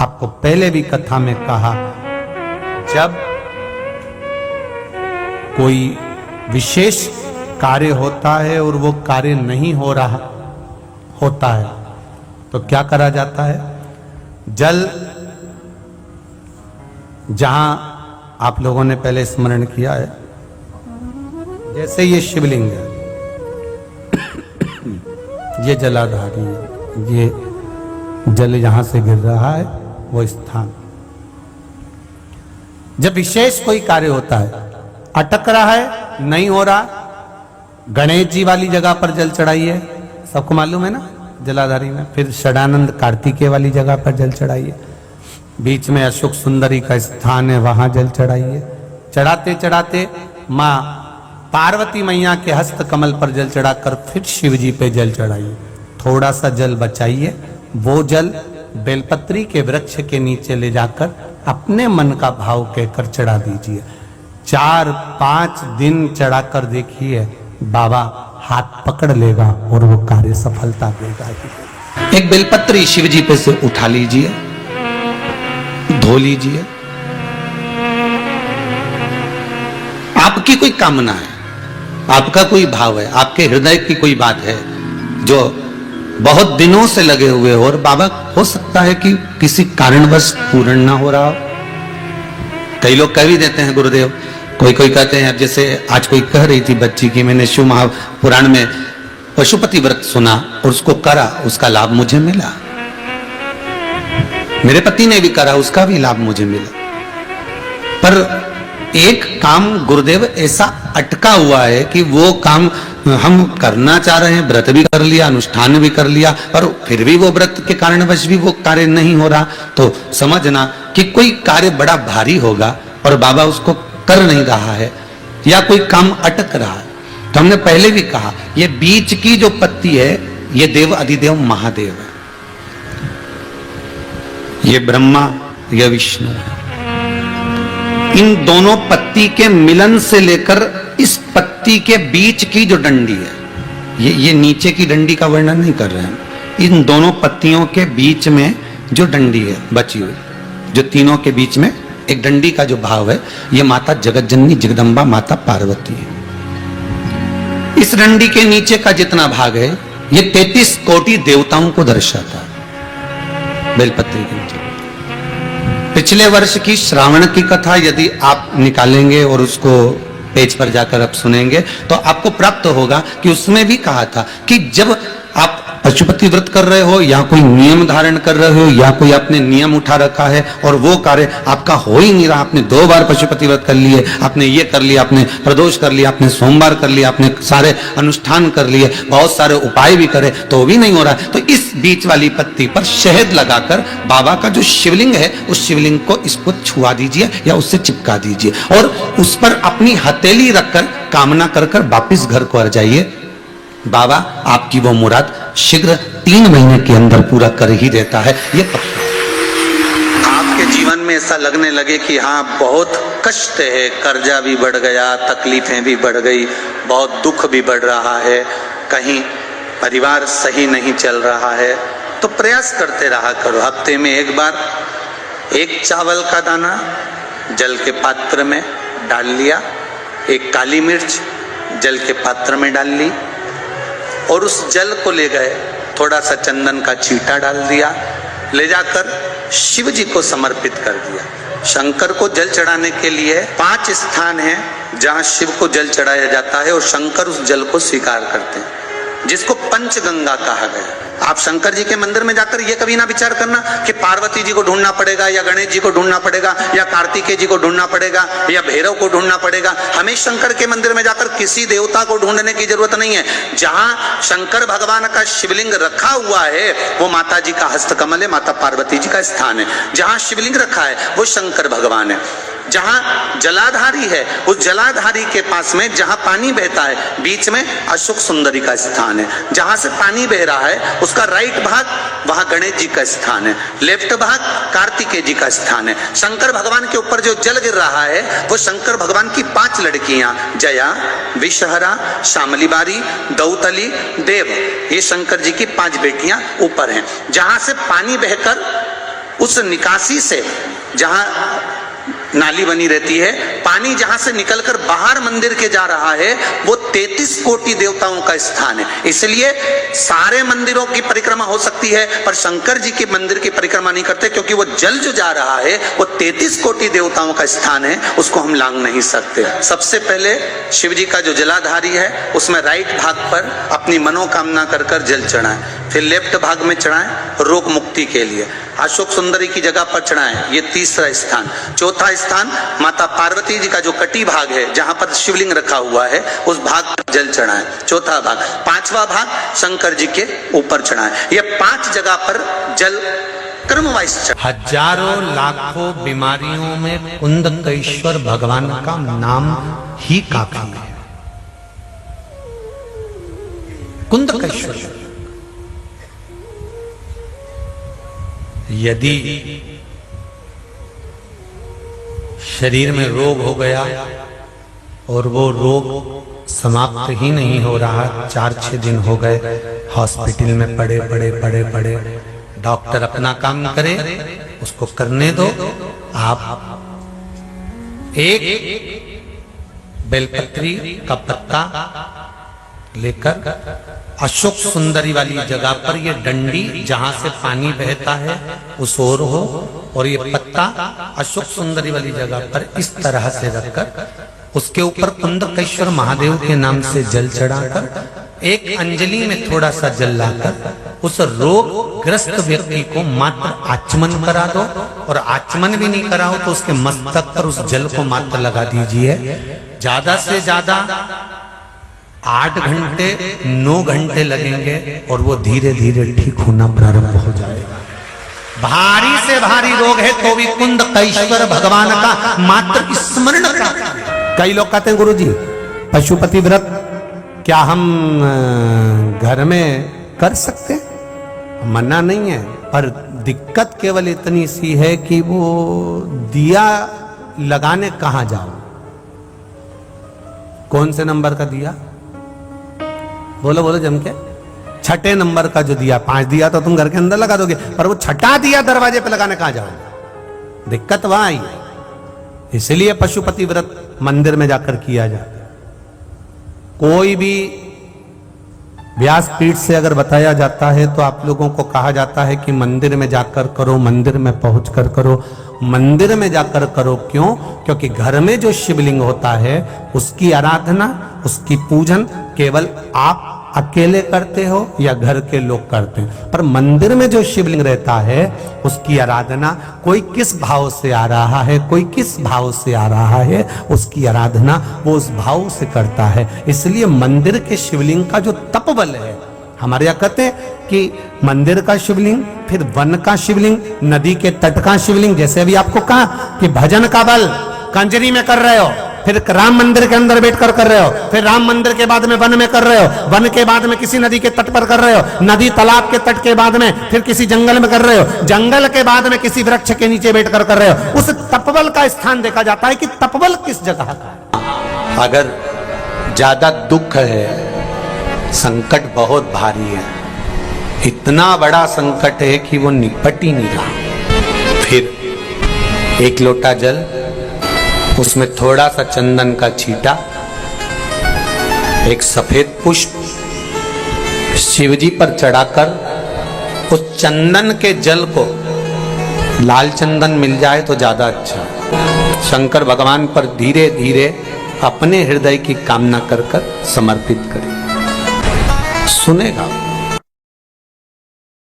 आपको पहले भी कथा में कहा, जब कोई विशेष कार्य होता है और वो कार्य नहीं हो रहा होता है तो क्या करा जाता है? जल, जहां आप लोगों ने पहले स्मरण किया है, जैसे ये शिवलिंग है, ये जलाधारी है, ये जल यहां से गिर रहा है वो स्थान। जब विशेष कोई कार्य होता है, अटक रहा है, नहीं हो रहा, गणेश जी वाली जगह पर जल चढ़ाइए, सबको मालूम है ना जलाधारी में। फिर षडानंद कार्तिकेय वाली जगह पर जल चढ़ाइए, बीच में अशोक सुंदरी का स्थान है, वहां जल चढ़ाइए। चढ़ाते चढ़ाते मां पार्वती मैया के हस्त कमल पर जल चढ़ाकर फिर शिव जी पे जल चढ़ाइए। थोड़ा सा जल बचाइए, वो जल बेलपत्री के वृक्ष के नीचे ले जाकर अपने मन का भाव कहकर चढ़ा दीजिए। 4-5 दिन चढ़ाकर देखिए, बाबा हाथ पकड़ लेगा और वो कार्य सफलता देगा। एक बेलपत्री शिव जी पे से उठा लीजिए, धो लीजिए। आपकी कोई कामना है, आपका कोई भाव है, आपके हृदय की कोई बात है जो बहुत दिनों से लगे हुए हो और बाबा हो सकता है कि किसी कारणवश पूर्ण ना हो रहा हो। कई लोग कह भी देते हैं गुरुदेव, कोई कहते हैं, अब जैसे आज कोई कह रही थी बच्ची की मैंने शिव महापुराण में पशुपति व्रत सुना और उसको करा, उसका लाभ मुझे मिला। मेरे पति ने भी करा, उसका भी लाभ मुझे मिला। पर एक काम गुरुदेव ऐसा अटका हुआ है कि वो काम हम करना चाह रहे हैं, व्रत भी कर लिया, अनुष्ठान भी कर लिया, पर फिर भी वो व्रत के कारणवश भी वो कार्य नहीं हो रहा। तो समझना कि कोई कार्य बड़ा भारी होगा और बाबा उसको कर नहीं रहा है, या कोई काम अटक रहा है। तो हमने पहले भी कहा, ये बीच की जो पत्ती है ये देव अधिदेव महादेव है, ये ब्रह्मा, ये विष्णु है। इन दोनों पत्ती के मिलन से लेकर इस पत्ती के बीच की जो डंडी है, ये नीचे की डंडी का वर्णन नहीं कर रहे हैं, इन दोनों पत्तियों के बीच में जो डंडी है बची हुई, जो तीनों के बीच में एक डंडी का जो भाव है, ये माता जगत जननी जगदम्बा माता पार्वती है। इस डंडी के नीचे का जितना भाग है ये 33 कोटि देवताओं को दर्शाता है। बेलपत्री के नीचे पिछले वर्ष की श्रावण की कथा यदि आप निकालेंगे और उसको पेज पर जाकर आप सुनेंगे तो आपको प्राप्त होगा कि उसमें भी कहा था कि जब आप पशुपति व्रत कर रहे हो या कोई नियम धारण कर रहे हो या कोई आपने नियम उठा रखा है और वो कार्य आपका हो ही नहीं रहा, आपने 2 बार पशुपति व्रत कर लिए, आपने ये कर लिया, आपने प्रदोष कर लिया, आपने सोमवार कर लिया, आपने सारे अनुष्ठान कर लिए, बहुत सारे उपाय भी करे तो भी नहीं हो रहा, तो इस बीच वाली पत्ती पर शहद लगाकर बाबा का जो शिवलिंग है उस शिवलिंग को इसको छुआ दीजिए या उससे चिपका दीजिए और उस पर अपनी हथेली रखकर कामना कर कर वापिस घर को आ जाइए। बाबा आपकी वो मुराद शीघ्र 3 महीने के अंदर पूरा कर ही देता है। ये पक्का। आपके जीवन में ऐसा लगने लगे कि हाँ बहुत कष्ट है, कर्जा भी बढ़ गया, तकलीफें भी बढ़ गई, बहुत दुख भी बढ़ रहा है, कहीं परिवार सही नहीं चल रहा है, तो प्रयास करते रहा करो। हफ्ते में एक बार एक चावल का दाना जल के पात्र में डाल लिया, एक काली मिर्च जल के पात्र में डाल ली और उस जल को ले गए, थोड़ा सा चंदन का छींटा डाल दिया, ले जाकर शिव जी को समर्पित कर दिया। शंकर को जल चढ़ाने के लिए 5 स्थान हैं जहां शिव को जल चढ़ाया जाता है और शंकर उस जल को स्वीकार करते हैं, जिसको पंचगंगा कहा गया। आप शंकर जी के मंदिर में जाकर ये कभी ना विचार करना कि पार्वती जी को ढूंढना पड़ेगा या गणेश जी को ढूंढना पड़ेगा या कार्तिकेय जी को ढूंढना पड़ेगा या भैरव को ढूंढना पड़ेगा। हमें शंकर के मंदिर में जाकर किसी देवता को ढूंढने की जरूरत नहीं है। जहां शंकर भगवान का शिवलिंग रखा हुआ है वो माता जी का हस्तकमल है, माता पार्वती जी का स्थान है। जहां शिवलिंग रखा है वो शंकर भगवान है। जहां जलाधारी है उस जलाधारी के पास में जहां पानी बहता है बीच में अशोक सुंदरी का स्थान है। जहां से पानी बह रहा है उसका राइट भाग वहां गणेश जी का स्थान है, लेफ्ट भाग कार्तिकेय जी का स्थान है। शंकर भगवान के ऊपर जो जल गिर रहा है वो शंकर भगवान की 5 लड़कियां जया, विषहरा, शामलीबारी, दौतली, देव, ये शंकर जी की 5 बेटियां ऊपर हैं। जहां से पानी बहकर उस निकासी से, जहां नाली बनी रहती है, पानी जहां से निकलकर बाहर मंदिर के जा रहा है, वो 33 कोटि देवताओं का स्थान है। इसलिए सारे मंदिरों की परिक्रमा हो सकती है, पर शंकर जी के मंदिर की परिक्रमा नहीं करते, क्योंकि वो जल जो जा रहा है वो 33 कोटि देवताओं का स्थान है, उसको हम लांघ नहीं सकते। सबसे पहले शिव जी का जो जलाधारी है, उसमें राइट भाग पर अपनी मनोकामना कर कर जल चढ़ाएं, फिर लेफ्ट भाग में चढ़ाएं रोग मुक्ति के लिए। अशोक सुंदरी की जगह पर चढ़ाएं, ये तीसरा स्थान। चौथा स्थान माता पार्वती जी का जो कटी भाग है, जहां पर शिवलिंग रखा हुआ है, उस भाग पर जल चढ़ाएं, चौथा भाग। पांचवा भाग शंकर जी के ऊपर चढ़ाएं। ये 5 जगह पर जल क्रमवाइज चढ़ाएं। हजारों लाखों बीमारियों में कुंदकेश्वर भगवान का नाम ही काफी है। कुंदकेश्वर, यदि शरीर में रोग हो गया और वो रोग समाप्त ही नहीं हो रहा, 4-6 दिन हो गए हॉस्पिटल में पड़े, डॉक्टर अपना काम करे, उसको करने दो। आप एक बेलपत्री का पत्ता लेकर अशोक सुंदरी वाली जगह पर, ये डंडी जहां से पानी बहता है उस ओर हो, और ये पत्ता अशोक सुंदरी वाली जगह पर इस तरह से रखकर उसके ऊपर कुंदकेश्वर महादेव के नाम से जल चढ़ाकर एक अंजलि में थोड़ा सा जल लाकर उस रोग ग्रस्त व्यक्ति को मात्र आचमन करा दो, और आचमन भी नहीं कराओ तो उसके मस्तक पर उस जल को मात्र लगा दीजिए। ज्यादा से ज्यादा 8 घंटे 9 घंटे लगेंगे और वो धीरे धीरे ठीक होना प्रारंभ हो जाएगा। भारी से भारी रोग है तो भी कुंदकेश्वर भगवान का मात्र स्मरण करा। कई लोग कहते हैं गुरुजी पशुपति व्रत क्या हम घर में कर सकते? मना नहीं है, पर दिक्कत केवल इतनी सी है कि वो दिया लगाने कहां जाओ, कौन से नंबर का दिया? बोलो जम के। 6ठे नंबर का जो दिया, 5 दिया तो तुम घर के अंदर लगा दोगे, पर वो 6ठा दिया दरवाजे पे लगाने कहां जाओगे? दिक्कत वहां आई। इसलिए पशुपति व्रत मंदिर में जाकर किया जाता है। कोई भी व्यासपीठ से अगर बताया जाता है तो आप लोगों को कहा जाता है कि मंदिर में जाकर करो, मंदिर में पहुंचकर करो। मंदिर में जाकर करो क्यों? क्योंकि घर में जो शिवलिंग होता है उसकी आराधना, उसकी पूजन केवल आप अकेले करते हो या घर के लोग करते हैं, पर मंदिर में जो शिवलिंग रहता है उसकी आराधना कोई किस भाव से आ रहा है, कोई किस भाव से आ रहा है, उसकी आराधना वो उस भाव से करता है। इसलिए मंदिर के शिवलिंग का जो तपबल है, हमारे यहाँ कहते हैं कि मंदिर का शिवलिंग, फिर वन का शिवलिंग, नदी के तट का शिवलिंग। जैसे अभी आपको कहा कि भजन का बल कंजरी में कर रहे हो, फिर राम मंदिर के अंदर बैठकर कर रहे हो, फिर राम मंदिर के बाद में वन में कर रहे हो, वन के बाद में किसी नदी के तट पर कर रहे हो, नदी तालाब के तट के बाद में फिर किसी जंगल में कर रहे हो, जंगल के बाद में किसी वृक्ष के नीचे बैठकर कर रहे हो। उस तपबल का स्थान देखा जाता है कि तपबल किस जगह का। अगर ज्यादा दुख है, संकट बहुत भारी है, इतना बड़ा संकट है कि वो निपट ही नहीं रहा, फिर 1 लोटा जल, उसमें थोड़ा सा चंदन का छींटा, एक सफेद पुष्प शिवजी पर चढ़ाकर उस चंदन के जल को, लाल चंदन मिल जाए तो ज्यादा अच्छा, शंकर भगवान पर धीरे धीरे अपने हृदय की कामना कर कर समर्पित करें। सुनेगा।